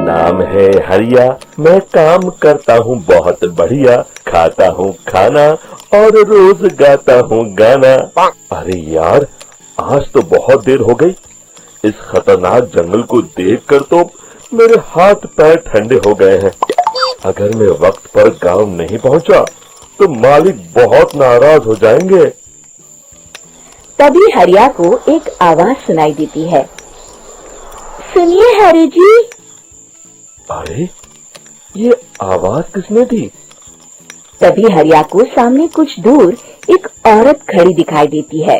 नाम है हरिया, मैं काम करता हूँ बहुत बढ़िया, खाता हूँ खाना और रोज गाता हूँ गाना। अरे यार, आज तो बहुत देर हो गई। इस खतरनाक जंगल को देखकर तो मेरे हाथ पैर ठंडे हो गए हैं। अगर मैं वक्त पर गांव नहीं पहुंचा तो मालिक बहुत नाराज हो जाएंगे। तभी हरिया को एक आवाज सुनाई देती है। सुनिए हरि जी। अरे, ये आवाज किसने दी? तभी हरिया को सामने कुछ दूर एक औरत खड़ी दिखाई देती है।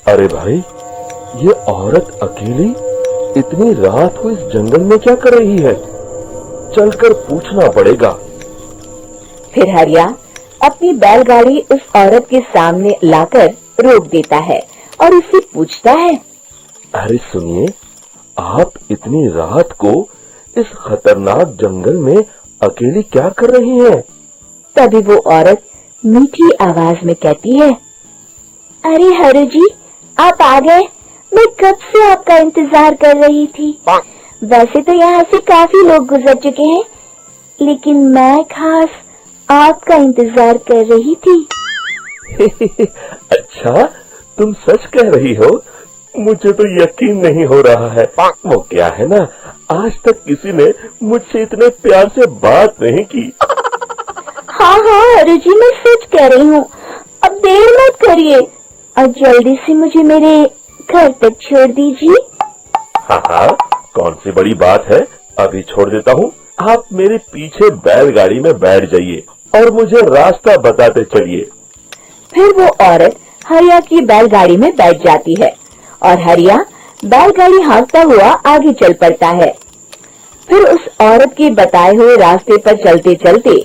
अरे भाई, ये औरत अकेली इतनी रात को इस जंगल में क्या कर रही है? चलकर पूछना पड़ेगा। फिर हरिया अपनी बैलगाड़ी उस औरत के सामने लाकर रोक देता है और उससे पूछता है। अरे सुनिए, आप इतनी रात को इस खतरनाक जंगल में अकेली क्या कर रही हैं? तभी वो औरत मीठी आवाज में कहती है, अरे हरि जी, आप आ गए। मैं कब से आपका इंतजार कर रही थी। वैसे तो यहाँ से काफी लोग गुजर चुके हैं, लेकिन मैं खास आपका इंतजार कर रही थी। अच्छा, तुम सच कह रही हो? मुझे तो यकीन नहीं हो रहा है। वो क्या है ना, आज तक किसी ने मुझसे इतने प्यार से बात नहीं की। हाँ हाँ हरि जी, मैं सच कह रही हूँ। अब देर मत करिए और जल्दी से मुझे मेरे घर तक छोड़ दीजिए। हाँ हाँ, कौन सी बड़ी बात है, अभी छोड़ देता हूँ। आप मेरे पीछे बैलगाड़ी में बैठ जाइए और मुझे रास्ता बताते चलिए। फिर वो औरत हरिया की बैलगाड़ी में बैठ जाती है और हरिया बैलगाड़ी हाँकता हुआ आगे चल पड़ता है। फिर उस औरत के बताए हुए रास्ते पर चलते चलते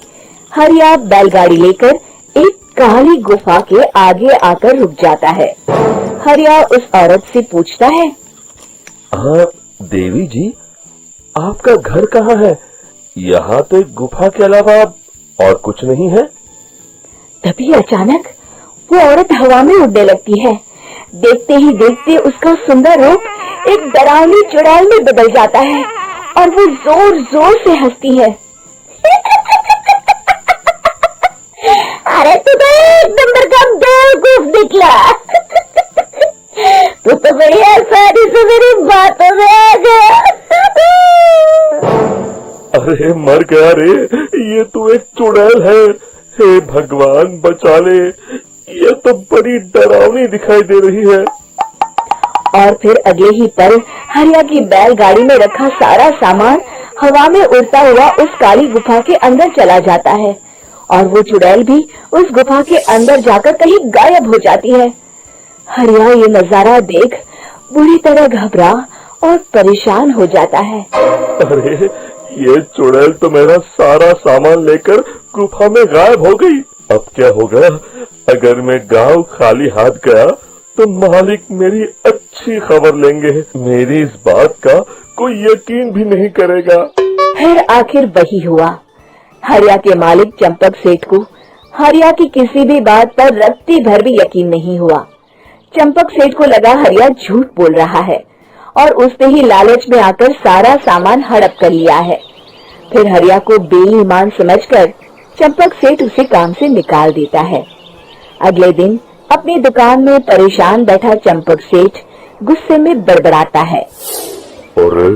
हरिया बैलगाड़ी लेकर एक काली गुफा के आगे आकर रुक जाता है। हरिया उस औरत से पूछता है, हाँ देवी जी, आपका घर कहाँ है? यहाँ तो एक गुफा के अलावा और कुछ नहीं है। तभी अचानक वो औरत हवा में उड़ने लगती है। देखते ही देखते उसका सुंदर रूप एक डरावनी चुड़ैल में बदल जाता है और वो जोर जोर से हंसती है। अरे तू तो एक नंबर का बेवकूफ निकला। तू तो बड़ी आसानी से मेरी बातों में आ गया। अरे मर गया रे, ये तो एक चुड़ैल है। हे भगवान बचा ले, ये तो बड़ी डरावनी दिखाई दे रही है। और फिर अगले ही पल हरिया की बैलगाड़ी में रखा सारा सामान हवा में उड़ता हुआ उस काली गुफा के अंदर चला जाता है और वो चुड़ैल भी उस गुफा के अंदर जाकर कहीं गायब हो जाती है। हरिया ये नजारा देख बुरी तरह घबरा और परेशान हो जाता है। अरे, ये चुड़ैल तो मेरा सारा सामान लेकर गुफा में गायब हो गई। अब क्या होगा? अगर मैं गांव खाली हाथ गया तो मालिक मेरी अच्छी खबर लेंगे। मेरी इस बात का कोई यकीन भी नहीं करेगा। फिर आखिर वही हुआ। हरिया के मालिक चंपक सेठ को हरिया की किसी भी बात पर रत्ती भर भी यकीन नहीं हुआ। चंपक सेठ को लगा हरिया झूठ बोल रहा है और उसने ही लालच में आकर सारा सामान हड़प कर लिया है। फिर हरिया को बेईमान समझकर चंपक सेठ उसे काम से निकाल देता है। अगले दिन अपनी दुकान में परेशान बैठा चंपक सेठ गुस्से में बड़बड़ाता है। अरे,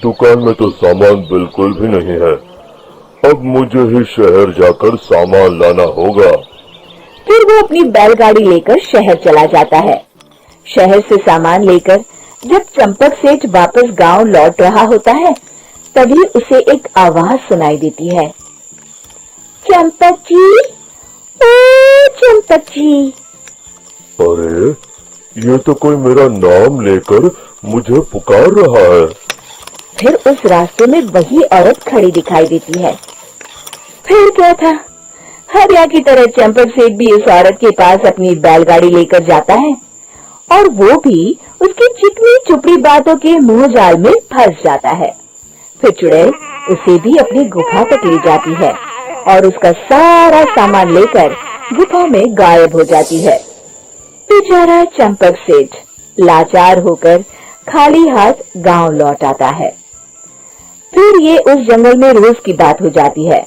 दुकान में तो सामान बिल्कुल भी नहीं है। अब मुझे ही शहर जाकर सामान लाना होगा। फिर वो अपनी बैलगाड़ी लेकर शहर चला जाता है। शहर से सामान लेकर जब चंपक सेठ वापस गांव लौट रहा होता है, तभी उसे एक आवाज सुनाई देती है। चंपक जी, ओ चंपक जी। अरे, ये तो कोई मेरा नाम लेकर मुझे पुकार रहा है। फिर उस रास्ते में वही औरत खड़ी दिखाई देती है। फिर क्या था, हरिया की तरह चंपक सेठ भी उस औरत के पास अपनी बैलगाड़ी लेकर जाता है और वो भी उसकी चिकनी चुपड़ी बातों के मुंह जाल में फंस जाता है। फिर चुड़ैल उसे भी अपनी गुफा तक ले जाती है और उसका सारा सामान लेकर गुफा में गायब हो जाती है। बेचारा चंपक सेठ लाचार होकर खाली हाथ गांव लौट आता है। फिर ये उस जंगल में रोज की बात हो जाती है।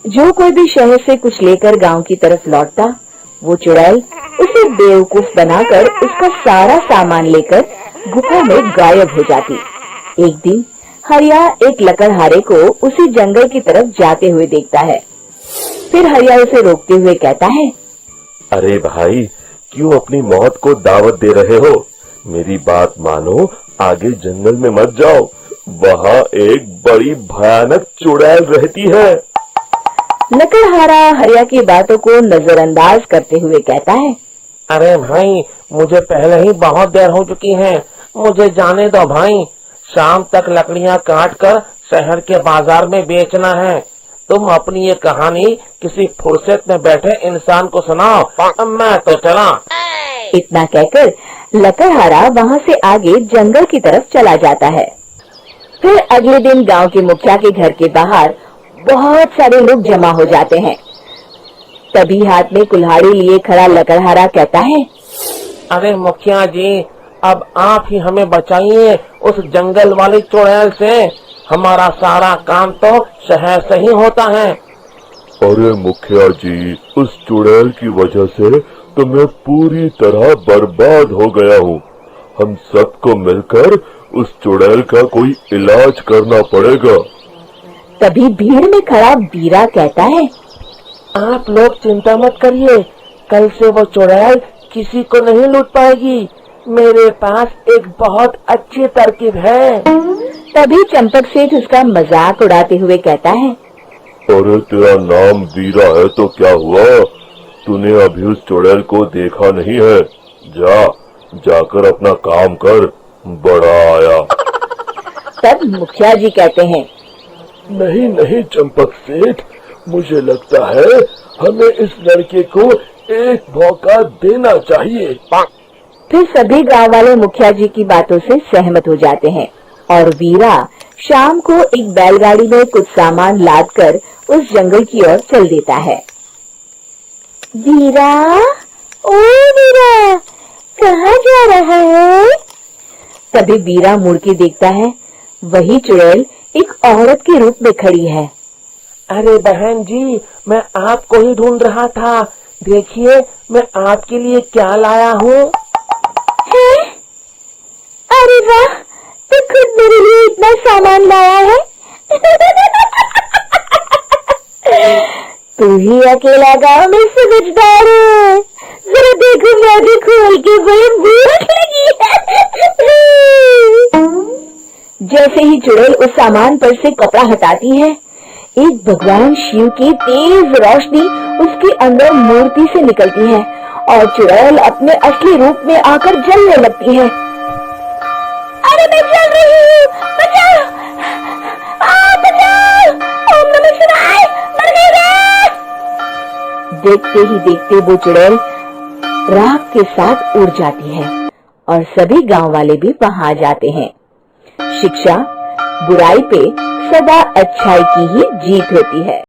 जो कोई भी शहर से कुछ लेकर गांव की तरफ लौटता, वो चुड़ैल उसे बेवकूफ बनाकर उसका सारा सामान लेकर गुफा में गायब हो जाती। एक दिन हरिया एक लकड़हारे को उसी जंगल की तरफ जाते हुए देखता है। फिर हरिया उसे रोकते हुए कहता है, अरे भाई, क्यों अपनी मौत को दावत दे रहे हो? मेरी बात मानो, आगे जंगल में मत जाओ, वहाँ एक बड़ी भयानक चुड़ैल रहती है। लकड़हारा हरिया की बातों को नजरअंदाज करते हुए कहता है, अरे भाई, मुझे पहले ही बहुत देर हो चुकी है, मुझे जाने दो भाई। शाम तक लकड़ियाँ काट कर शहर के बाजार में बेचना है। तुम अपनी ये कहानी किसी फुर्सत में बैठे इंसान को सुनाओ, मैं तो चला। इतना कहकर लकड़हारा वहाँ से आगे जंगल की तरफ चला जाता है। फिर अगले दिन गांव के मुखिया के घर के बाहर बहुत सारे लोग जमा हो जाते हैं। तभी हाथ में कुल्हाड़ी लिए खड़ा लकड़हारा कहता है, अरे मुखिया जी, अब आप ही हमें बचाइए उस जंगल वाली चुड़ैल से। हमारा सारा काम तो शहर से ही होता है। अरे मुखिया जी, उस चुड़ैल की वजह से तो मैं पूरी तरह बर्बाद हो गया हूँ। हम सबको मिलकर उस चुड़ैल का कोई इलाज करना पड़ेगा। तभी भीड़ में खड़ा बीरा कहता है, आप लोग चिंता मत करिए, कल से वो चुड़ैल किसी को नहीं लूट पाएगी। मेरे पास एक बहुत अच्छी तरकीब है। तभी चंपक सेठ उसका मजाक उड़ाते हुए कहता है, अरे तेरा नाम वीरा है तो क्या हुआ? तूने अभी उस चुड़ैल को देखा नहीं है? जाकर अपना काम कर, बड़ा आया। तब मुखिया जी कहते हैं, नहीं नहीं चंपक सेठ, मुझे लगता है हमें इस लड़के को एक मौका देना चाहिए। फिर सभी गांव वाले मुखिया जी की बातों से सहमत हो जाते हैं और वीरा शाम को एक बैलगाड़ी में कुछ सामान लादकर उस जंगल की ओर चल देता है। वीरा, ओ वीरा, कहाँ जा रहा है? तभी वीरा मुड़ के देखता है, वही चुड़ैल एक औरत के रूप में खड़ी है। अरे बहन जी, मैं आपको ही ढूंढ रहा था। देखिए, मैं आपके लिए क्या लाया हूँ। अरे वाह, तू खुद मेरे लिए इतना सामान लाया है। तू ही अकेला गांव में समझदार है। जरा देखो, मैं भी खोल के बड़ी भूख लगी है। जैसे ही चुड़ैल उस सामान पर से कपड़ा हटाती है, एक भगवान शिव की तेज रोशनी उसके अंदर मूर्ति से निकलती है और चुड़ैल अपने असली रूप में आकर जलने लगती है। अरे मैं जल रही हूँ, बचाओ! बचाओ! ओम नमः शिवाय, मर गई। देखते ही देखते वो चुड़ैल राख के साथ उड़ जाती है और सभी गांव वाले भी वहां जाते हैं। शिक्षा बुराई पे सदा अच्छाई की ही जीत होती है।